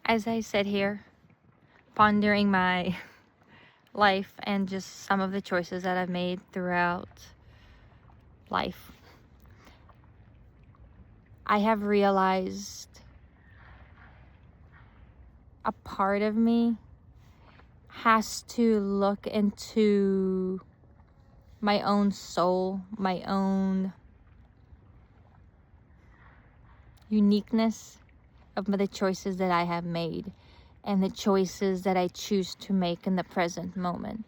As I sit here pondering my life and just some of the choices that I've made throughout life, I have realized a part of me has to look into my own soul, my own uniqueness of the choices that I have made and the choices that I choose to make in the present moment.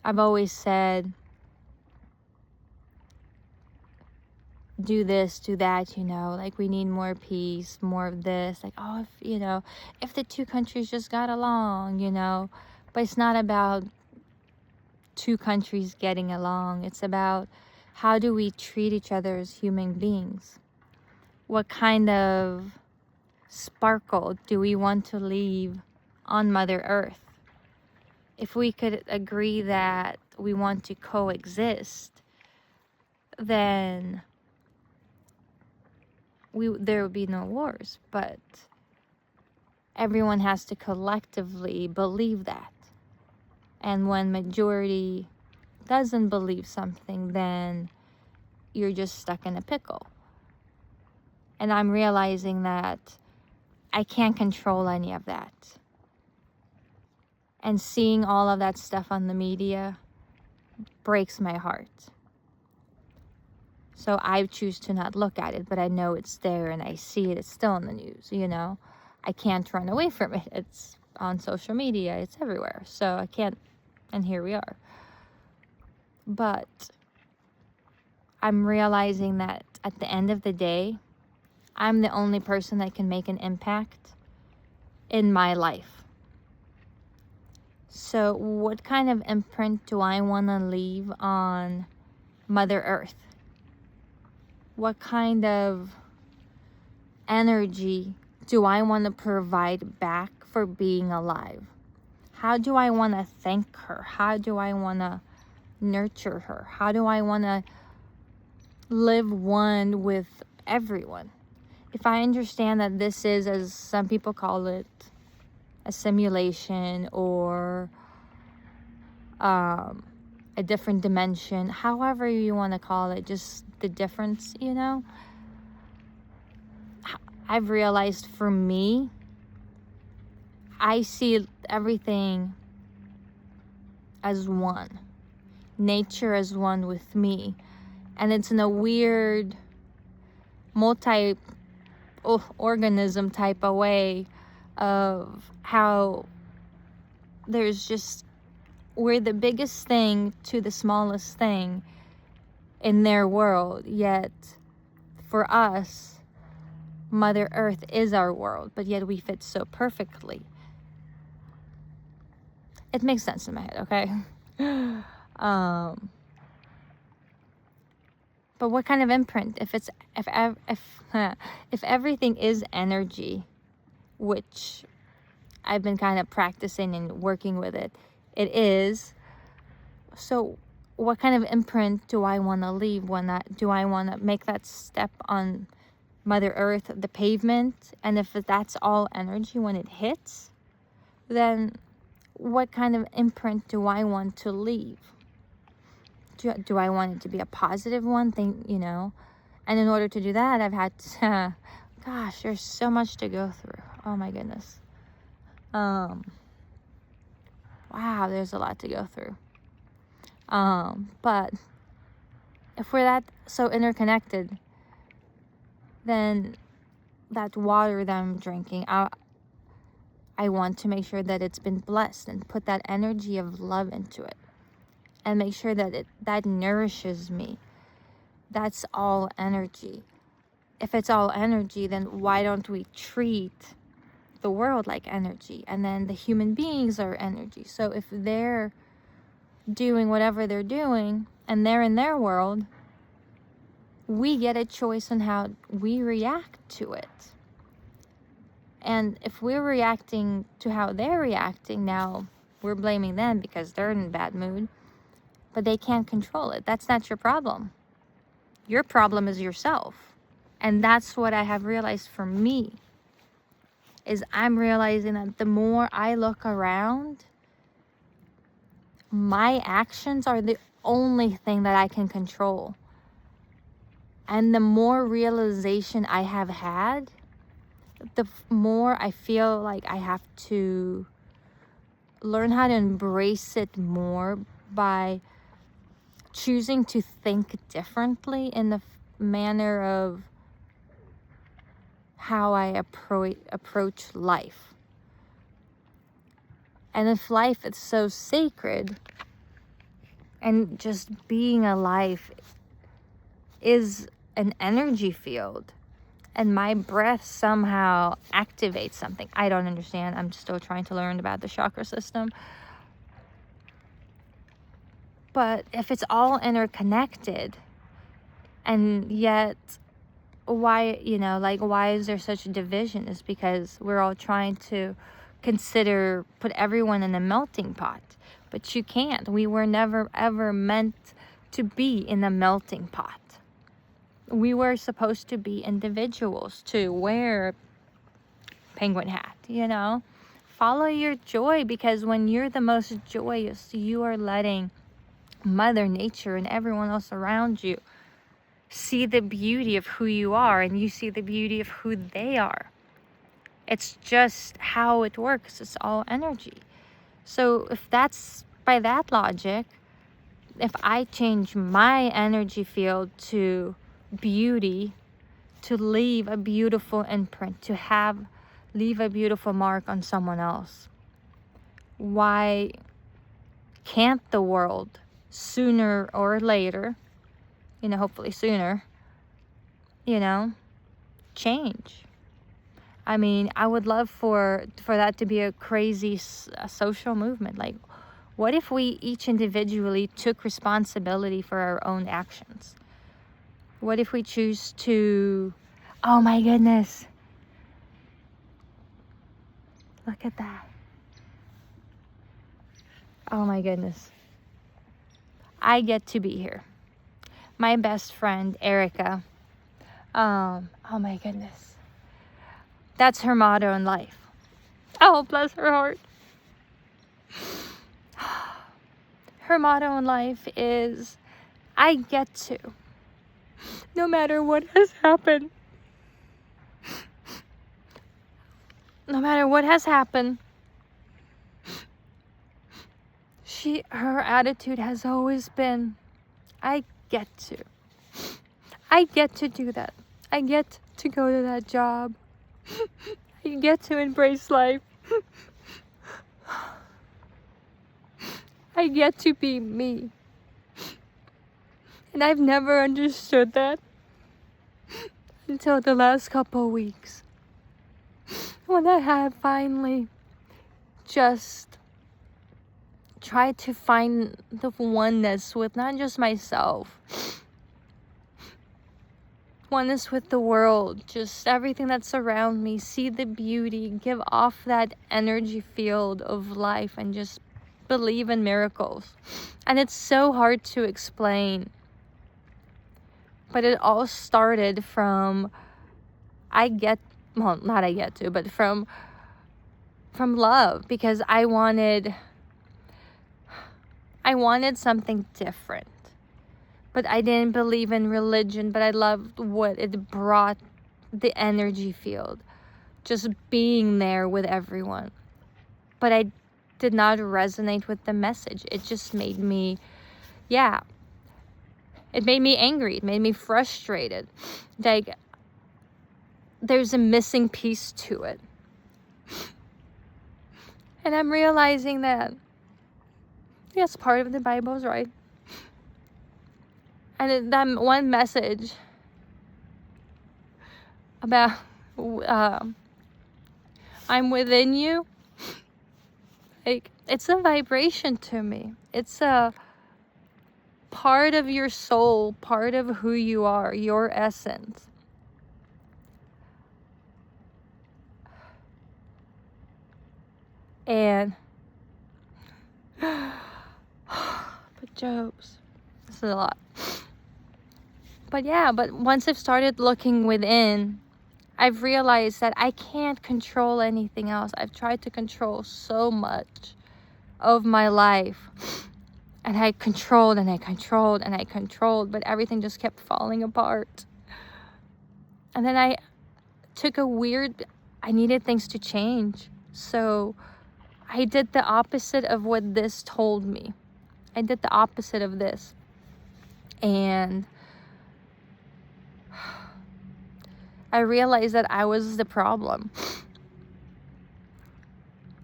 I've always said, do this, do that, like we need more peace, more of this, like, oh, if the two countries just got along, but it's not about two countries getting along. It's about how do we treat each other as human beings? What kind of sparkle do we want to leave on Mother Earth? If we could agree that we want to coexist, then there would be no wars. But everyone has to collectively believe that. And when majority doesn't believe something, then you're just stuck in a pickle. And I'm realizing that I can't control any of that. And seeing all of that stuff on the media breaks my heart. So I choose to not look at it, but I know it's there and I see it. It's still in the news, I can't run away from it. It's on social media. It's everywhere. So I can't, and here we are. But I'm realizing that at the end of the day, I'm the only person that can make an impact in my life. So what kind of imprint do I want to leave on Mother Earth? What kind of energy do I want to provide back for being alive? How do I want to thank her? How do I want to nurture her? How do I want to live one with everyone? If I understand that this is, as some people call it, a simulation or a different dimension, however you want to call it, just the difference, I've realized for me, I see everything as one. Nature as one with me. And it's in a weird multi-organism type of way of how we're the biggest thing to the smallest thing in their world, yet for us, Mother Earth is our world, but yet we fit so perfectly. It makes sense in my head, okay? But what kind of imprint? If everything is energy, which I've been kind of practicing and working with it is. So what kind of imprint do I want to leave do I want to make that step on Mother Earth, the pavement? And if that's all energy when it hits, then what kind of imprint do I want to leave? Do I want it to be a positive one thing, And in order to do that, I've had to, gosh, there's so much to go through. Oh my goodness. Wow, there's a lot to go through. But if we're that so interconnected, then that water that I'm drinking, I want to make sure that it's been blessed and put that energy of love into it. And make sure that that nourishes me. That's all energy. If it's all energy, then why don't we treat the world like energy? And then the human beings are energy. So if they're doing whatever they're doing and they're in their world, we get a choice on how we react to it. And if we're reacting to how they're reacting, now we're blaming them because they're in a bad mood. But they can't control it. That's not your problem. Your problem is yourself. And that's what I have realized for me. is I'm realizing that the more I look around, my actions are the only thing that I can control. And the more realization I have had, the more I feel like I have to learn how to embrace it more by choosing to think differently in the manner of how I approach life. And if life is so sacred, and just being alive is an energy field, and my breath somehow activates something. I don't understand. I'm still trying to learn about the chakra system. But if it's all interconnected, and yet why, why is there such a division? Is because we're all trying to put everyone in a melting pot. But you can't. We were never ever meant to be in a melting pot. We were supposed to be individuals, to wear penguin hat, Follow your joy, because when you're the most joyous, you are letting Mother Nature and everyone else around you see the beauty of who you are, and you see the beauty of who they are. It's just how it works. It's all energy. So if that's by that logic, if I change my energy field to beauty, to leave a beautiful imprint, to leave a beautiful mark on someone else, why can't the world sooner or later, hopefully sooner, change? I mean, I would love for that to be a crazy social movement. Like, what if we each individually took responsibility for our own actions? What if we choose to... Oh my goodness. Look at that. Oh my goodness. I get to be here. My best friend, Erica. Oh my goodness. That's her motto in life. Oh, bless her heart. Her motto in life is, I get to. No matter what has happened. No matter what has happened. Her attitude has always been, I get to. I get to do that. I get to go to that job. I get to embrace life. I get to be me. And I've never understood that until the last couple weeks, when I have finally just tried to find the oneness with not just myself, oneness with the world, just everything that's around me, see the beauty, give off that energy field of life, and just believe in miracles. And it's so hard to explain, but it all started from from love, because I wanted something different. But I didn't believe in religion, but I loved what it brought, the energy field, just being there with everyone. But I did not resonate with the message. It just made me, it made me angry. It made me frustrated. Like, there's a missing piece to it. And I'm realizing that, yes, part of the Bible is right. And that one message about I'm within you, like, it's a vibration to me. It's a part of your soul, part of who you are, your essence. And but Jobs, this is a lot. But once I've started looking within, I've realized that I can't control anything else. I've tried to control so much of my life. And I controlled and I controlled and I controlled, but everything just kept falling apart. And then I took I needed things to change. So I did the opposite of what this told me. I did the opposite of this. And I realized that I was the problem.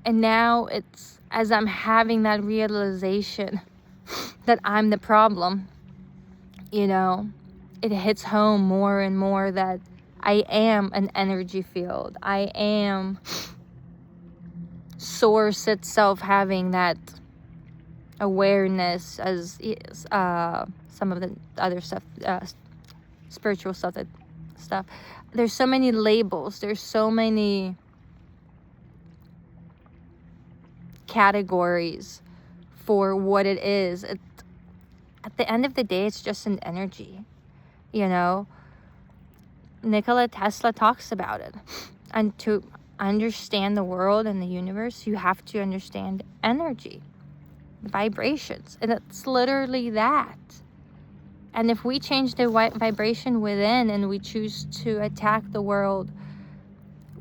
And now it's, as I'm having that realization that I'm the problem, you know, it hits home more and more that I am an energy field. I am source itself having that awareness, as some of the other stuff, spiritual stuff. There's so many labels. There's so many categories for what it is. At the end of the day, it's just an energy, you know. Nikola Tesla talks about it. And to understand the world and the universe, you have to understand energy, vibrations. And it's literally that. And if we change the vibration within and we choose to attack the world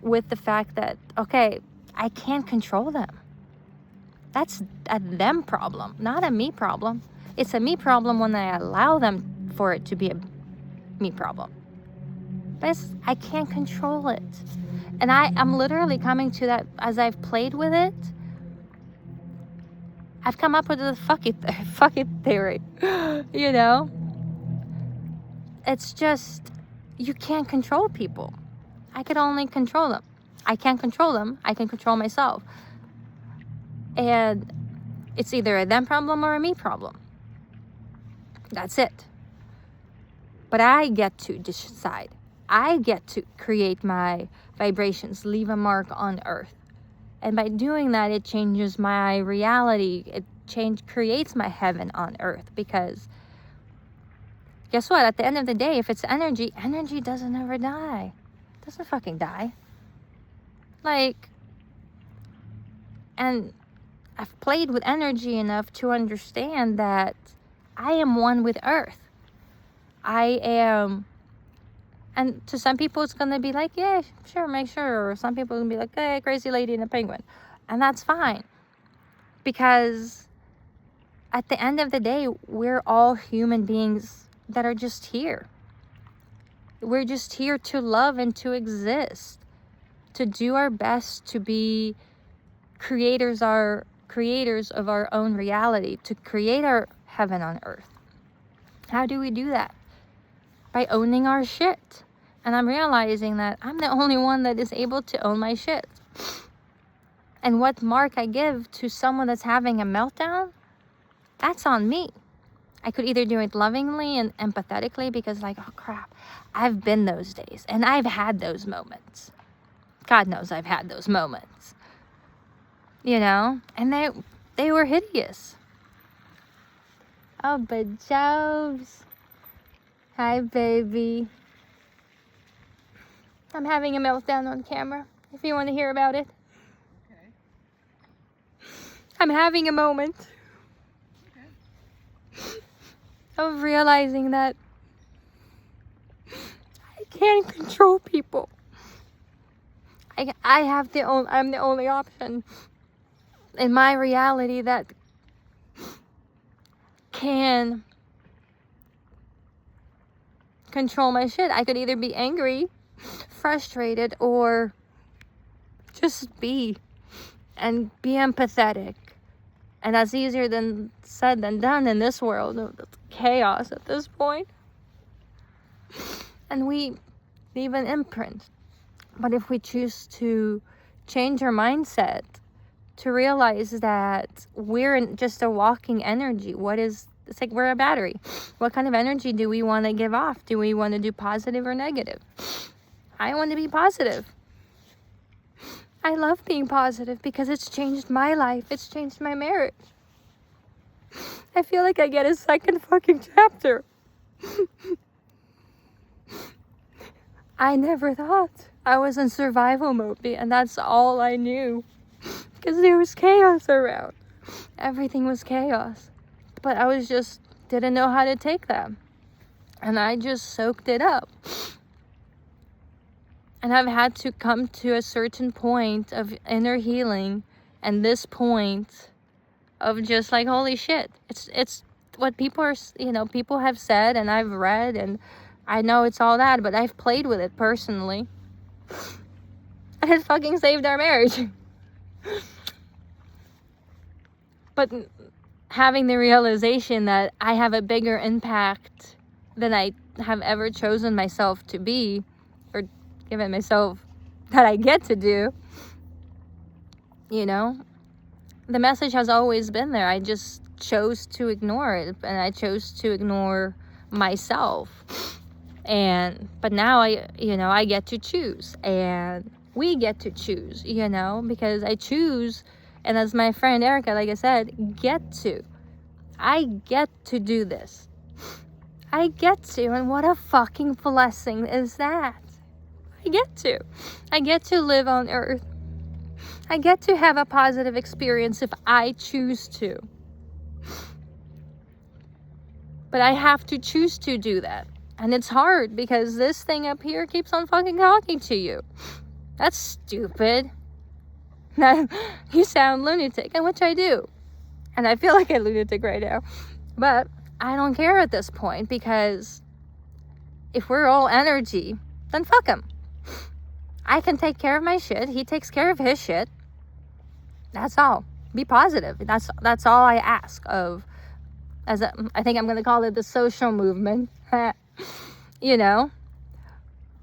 with the fact that, okay, I can't control them. That's a them problem, not a me problem. It's a me problem when I allow them for it to be a me problem. But I can't control it. And I'm literally coming to that as I've played with it. I've come up with the fuck it theory, you know? It's just, you can't control people. I could only control them. I can't control them. I can control myself. And it's either a them problem or a me problem. That's it. But I get to decide. I get to create my vibrations, leave a mark on earth. And by doing that, it changes my reality. It creates my heaven on earth. Because guess what? At the end of the day, if it's energy, energy doesn't ever die. It doesn't fucking die. Like, and I've played with energy enough to understand that I am one with earth. I am, and to some people it's going to be like, yeah, sure, make sure. Or some people are going to be like, hey, crazy lady and a penguin. And that's fine. Because at the end of the day, we're all human beings that are just here. We're just here to love and to exist. To do our best to be creators of our own reality. To create our heaven on earth. How do we do that? By owning our shit. And I'm realizing that I'm the only one that is able to own my shit. And what mark I give to someone that's having a meltdown, that's on me. I could either do it lovingly and empathetically because like, oh crap, I've been those days and I've had those moments. God knows I've had those moments. You know? And they were hideous. Oh, but Jobs. Hi, baby. I'm having a meltdown on camera, if you want to hear about it. Okay. I'm having a moment of realizing that I can't control people. I'm the only option in my reality that can control my shit. I could either be angry, frustrated, or just be and be empathetic. And that's easier than said than done in this world of chaos at this point. And we leave an imprint. But if we choose to change our mindset, to realize that we're just a walking energy, it's like we're a battery. What kind of energy do we want to give off? Do we want to do positive or negative? I want to be positive. I love being positive because it's changed my life. It's changed my marriage. I feel like I get a second fucking chapter. I never thought I was in survival mode, and that's all I knew. Because there was chaos around. Everything was chaos. But I was just, didn't know how to take that. And I just soaked it up. And I've had to come to a certain point of inner healing, and this point of just like, holy shit. It's what people are, people have said, and I've read, and I know it's all that, but I've played with it personally. And it fucking saved our marriage. But having the realization that I have a bigger impact than I have ever chosen myself to be, or given myself that I get to do, the message has always been there. I just chose to ignore it, and I chose to ignore myself. But now I get to choose, and we get to choose, because I choose. And as my friend Erica, like I said, I get to do this. I get to, and what a fucking blessing is that? I get to live on earth. I get to have a positive experience if I choose to. But I have to choose to do that. And it's hard because this thing up here keeps on fucking talking to you. That's stupid. You sound lunatic, and which I do. And I feel like a lunatic right now. But I don't care at this point, because if we're all energy, then fuck him. I can take care of my shit. He takes care of his shit. That's all. Be positive. That's all I ask of, I think I'm going to call it the social movement.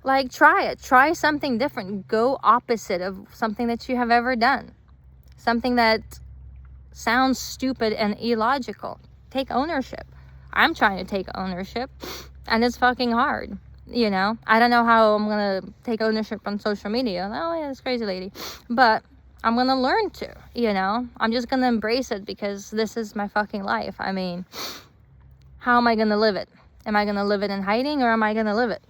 Like, try it. Try something different. Go opposite of something that you have ever done. Something that sounds stupid and illogical. Take ownership. I'm trying to take ownership, and it's fucking hard. I don't know how I'm going to take ownership on social media. Oh, yeah, this crazy lady. But I'm going to learn to, I'm just going to embrace it, because this is my fucking life. I mean, how am I going to live it? Am I going to live it in hiding, or am I going to live it,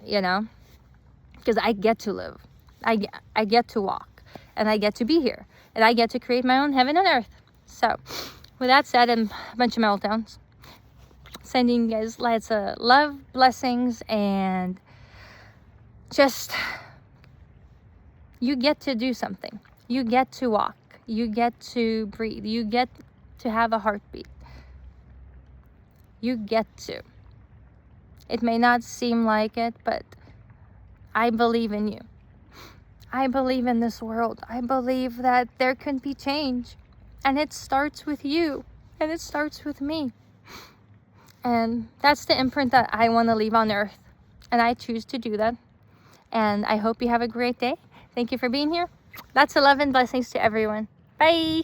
Because I get to live. I get to walk, and I get to be here, and I get to create my own heaven on earth. So, with that said, and a bunch of meltdowns, sending you guys lots of love, blessings, and just, you get to do something. You get to walk. You get to breathe. You get to have a heartbeat. You get to. It may not seem like it, but I believe in you. I believe in this world. I believe that there can be change. And it starts with you. And it starts with me. And that's the imprint that I want to leave on earth. And I choose to do that. And I hope you have a great day. Thank you for being here. Lots of love and blessings to everyone. Bye.